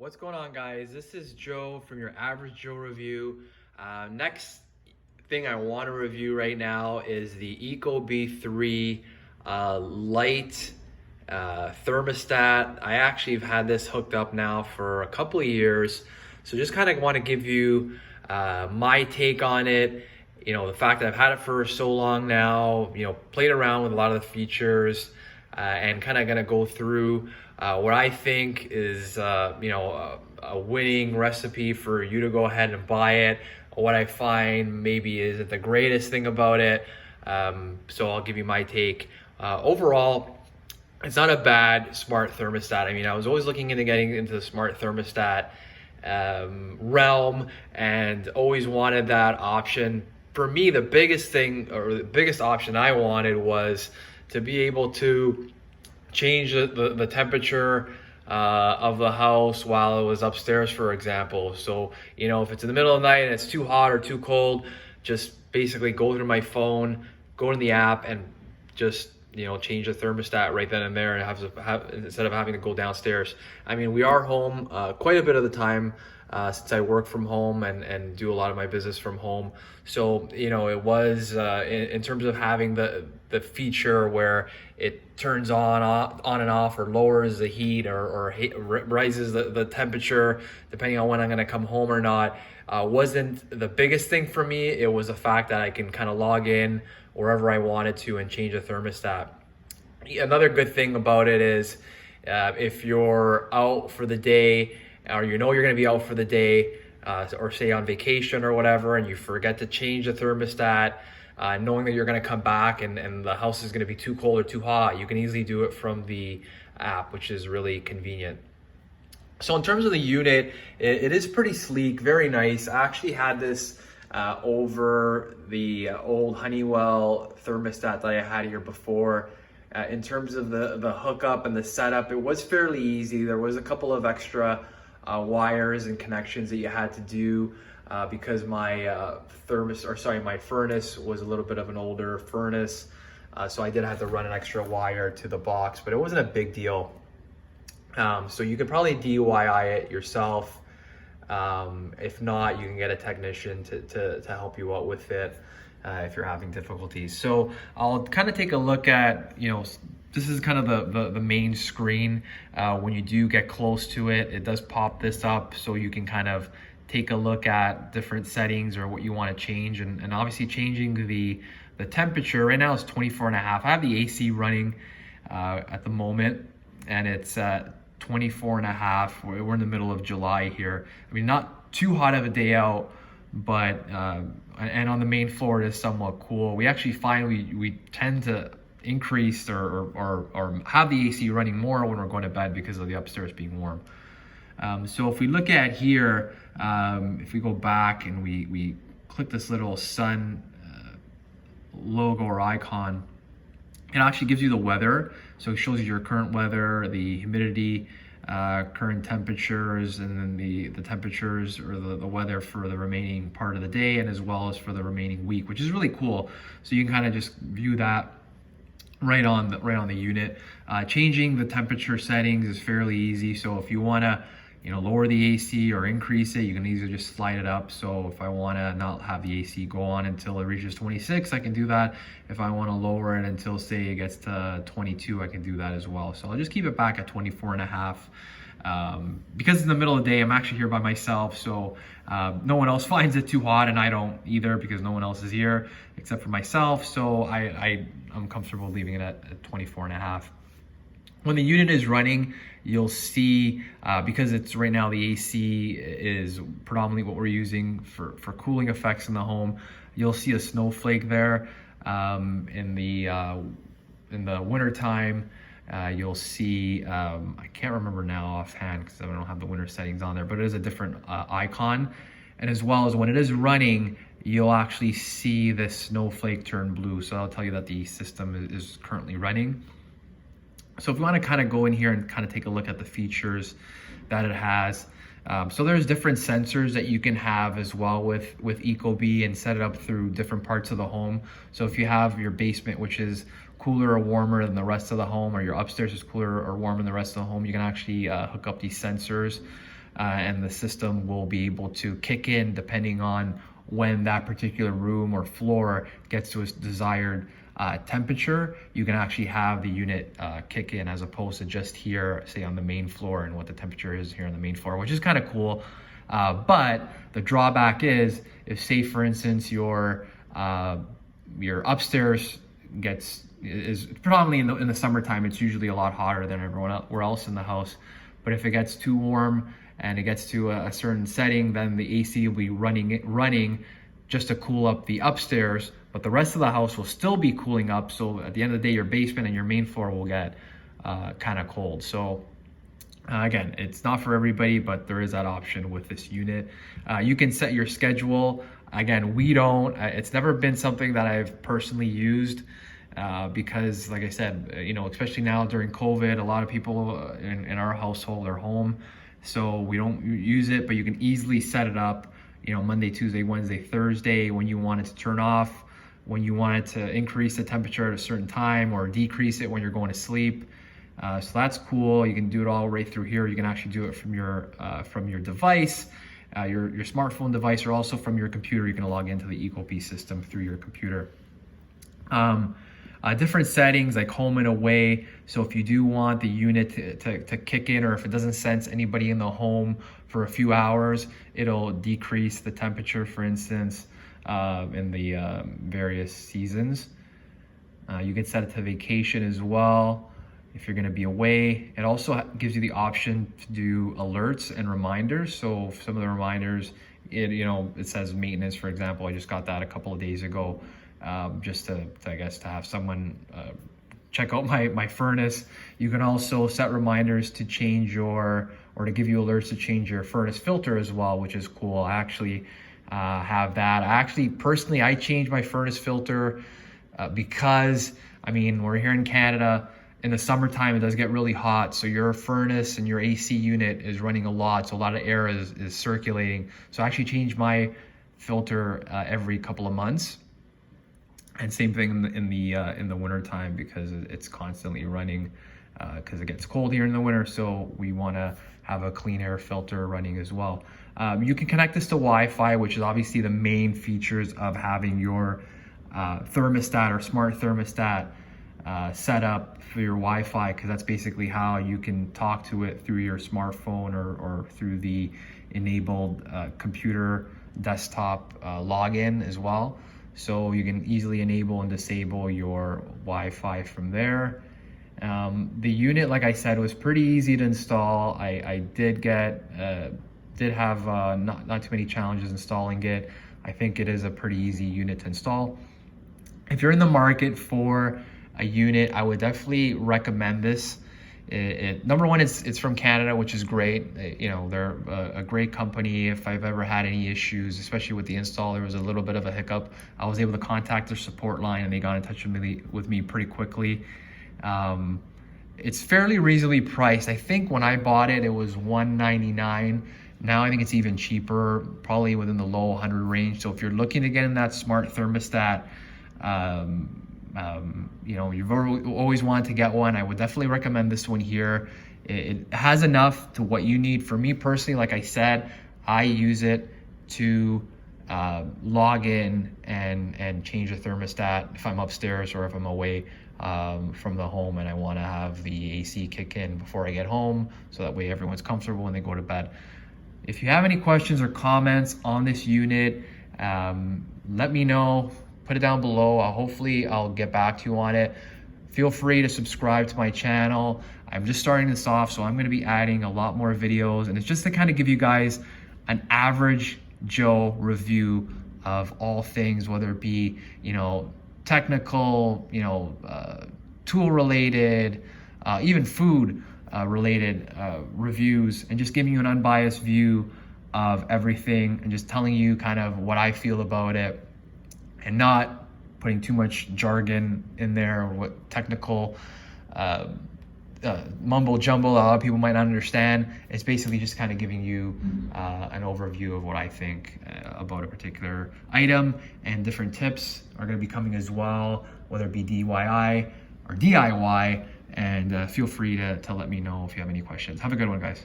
What's going on, guys? This is Joe from your Average Joe Review. Next thing I want to review right now is the Ecobee 3 Lite Thermostat. I actually have had this hooked up now for a couple of years, so just kind of want to give you my take on it. You know, the fact that I've had it for so long now, played around with a lot of the features, and kind of gonna go through what I think is a winning recipe for you to go ahead and buy it. What I find maybe isn't the greatest thing about it. So I'll give you my take. Overall, it's not a bad smart thermostat. I mean, I was always looking into getting into the smart thermostat realm and always wanted that option. For me, the biggest thing, or the biggest option I wanted, was to be able to change the temperature of the house while it was upstairs, for example. So, if it's in the middle of the night and it's too hot or too cold, just basically go through my phone, go in the app, and just change the thermostat right then and there, and have instead of having to go downstairs. I mean, we are home quite a bit of the time, since I work from home and do a lot of my business from home. So, it was in terms of having the feature where it turns on and off, or lowers the heat, or rises the temperature depending on when I'm going to come home or not, wasn't the biggest thing for me. It was the fact that I can kind of log in wherever I wanted to and change the thermostat. Another good thing about it is if you're out for the day, or you're going to be out for the day, or say on vacation or whatever, and you forget to change the thermostat, knowing that you're going to come back and the house is going to be too cold or too hot, you can easily do it from the app, which is really convenient. So in terms of the unit, it is pretty sleek, very nice. I actually had this over the old Honeywell thermostat that I had here before. In terms of the hookup and the setup, it was fairly easy. There was a couple of extra wires and connections that you had to do because my my furnace was a little bit of an older furnace, so I did have to run an extra wire to the box, but it wasn't a big deal. So you could probably DIY it yourself. If not, you can get a technician to help you out with it if you're having difficulties. So I'll kind of take a look at, this is kind of the main screen. When you do get close to it, it does pop this up, so you can kind of take a look at different settings or what you want to change. And obviously changing the temperature, right now it's 24.5. I have the AC running at the moment, and it's 24.5. We're in the middle of July here. I mean, not too hot of a day out, but and on the main floor it is somewhat cool. We actually find we tend to increase or have the AC running more when we're going to bed because of the upstairs being warm. So if we look at here, if we go back and we click this little sun logo or icon, it actually gives you the weather. So it shows you your current weather, the humidity, current temperatures, and then the temperatures or the weather for the remaining part of the day, and as well as for the remaining week, which is really cool. So you can kind of just view that right on the unit. Changing the temperature settings is fairly easy. So if you want to lower the AC or increase it, you can easily just slide it up. So if I want to not have the AC go on until it reaches 26, I can do that. If I want to lower it until, say, it gets to 22, I can do that as well. So I'll just keep it back at 24.5. Because it's in the middle of the day, I'm actually here by myself, so no one else finds it too hot, and I don't either, because no one else is here except for myself. So I'm comfortable leaving it at 24.5. When the unit is running, you'll see, because it's right now the AC is predominantly what we're using for cooling effects in the home, you'll see a snowflake there. In the winter time, you'll see, I can't remember now offhand because I don't have the winter settings on there, but it is a different icon. And as well as when it is running, you'll actually see this snowflake turn blue. So that'll tell you that the system is currently running. So if you want to kind of go in here and kind of take a look at the features that it has. So there's different sensors that you can have as well with Ecobee, and set it up through different parts of the home. So if you have your basement, which is cooler or warmer than the rest of the home, or your upstairs is cooler or warmer than the rest of the home, you can actually hook up these sensors and the system will be able to kick in depending on when that particular room or floor gets to its desired temperature. You can actually have the unit kick in, as opposed to just here, say on the main floor, and what the temperature is here on the main floor, which is kind of cool. But the drawback is, if say for instance your upstairs is predominantly in the summertime, it's usually a lot hotter than everywhere else in the house. But if it gets too warm and it gets to a certain setting, then the AC will be running just to cool up the upstairs, but the rest of the house will still be cooling up. So at the end of the day, your basement and your main floor will get kind of cold. So again, it's not for everybody, but there is that option with this unit. You can set your schedule. Again, we don't, it's never been something that I've personally used because like I said, especially now during COVID, a lot of people in our household are home. So we don't use it, but you can easily set it up, Monday, Tuesday, Wednesday, Thursday, when you want it to turn off, when you want it to increase the temperature at a certain time or decrease it when you're going to sleep. So that's cool. You can do it all right through here. You can actually do it from your device, your smartphone device, or also from your computer. You can log into the Ecobee system through your computer. Different settings like home and away. So if you do want the unit to kick in, or if it doesn't sense anybody in the home for a few hours, it'll decrease the temperature, for instance, in the various seasons. You can set it to vacation as well if you're going to be away. It also gives you the option to do alerts and reminders. So some of the reminders, it says maintenance, for example. I just got that a couple of days ago, just to I guess to have someone check out my furnace. You can also set reminders to change or to give you alerts to change your furnace filter as well, which is cool. I actually have that. I changed my furnace filter because we're here in Canada. In the summertime, it does get really hot, so your furnace and your AC unit is running a lot, so a lot of air is circulating. So I actually change my filter every couple of months, and same thing in the winter time, because it's constantly running because it gets cold here in the winter. So we want to have a clean air filter running as well. You can connect this to Wi-Fi, which is obviously the main features of having your thermostat or smart thermostat set up for your Wi-Fi, because that's basically how you can talk to it through your smartphone or through the enabled computer desktop login as well. So you can easily enable and disable your Wi-Fi from there. The unit, like I said, was pretty easy to install. I did have not too many challenges installing it. I think it is a pretty easy unit to install. If you're in the market for a unit, I would definitely recommend this. Number one, it's from Canada, which is great. They're a great company. If I've ever had any issues, especially with the install, there was a little bit of a hiccup, I was able to contact their support line and they got in touch with me pretty quickly. It's fairly reasonably priced. I think when I bought it, it was $199. Now I think it's even cheaper, probably within the low 100 range. So if you're looking to get in that smart thermostat, you've always wanted to get one, I would definitely recommend this one here. It has enough to what you need. For me personally, like I said, I use it to log in and change the thermostat if I'm upstairs or if I'm away from the home and I want to have the AC kick in before I get home, so that way everyone's comfortable when they go to bed. If you have any questions or comments on this unit, let me know. Put it down below. Hopefully I'll get back to you on it. Feel free to subscribe to my channel. I'm just starting this off, so I'm going to be adding a lot more videos, and it's just to kind of give you guys an average Joe review of all things, whether it be technical, tool related, even food related reviews, and just giving you an unbiased view of everything and just telling you kind of what I feel about it, and not putting too much jargon in there, or what technical mumbo jumbo a lot of people might not understand. It's basically just kind of giving you an overview of what I think about a particular item, and different tips are going to be coming as well, whether it be DIY or DIY, and feel free to let me know if you have any questions. Have a good one, guys.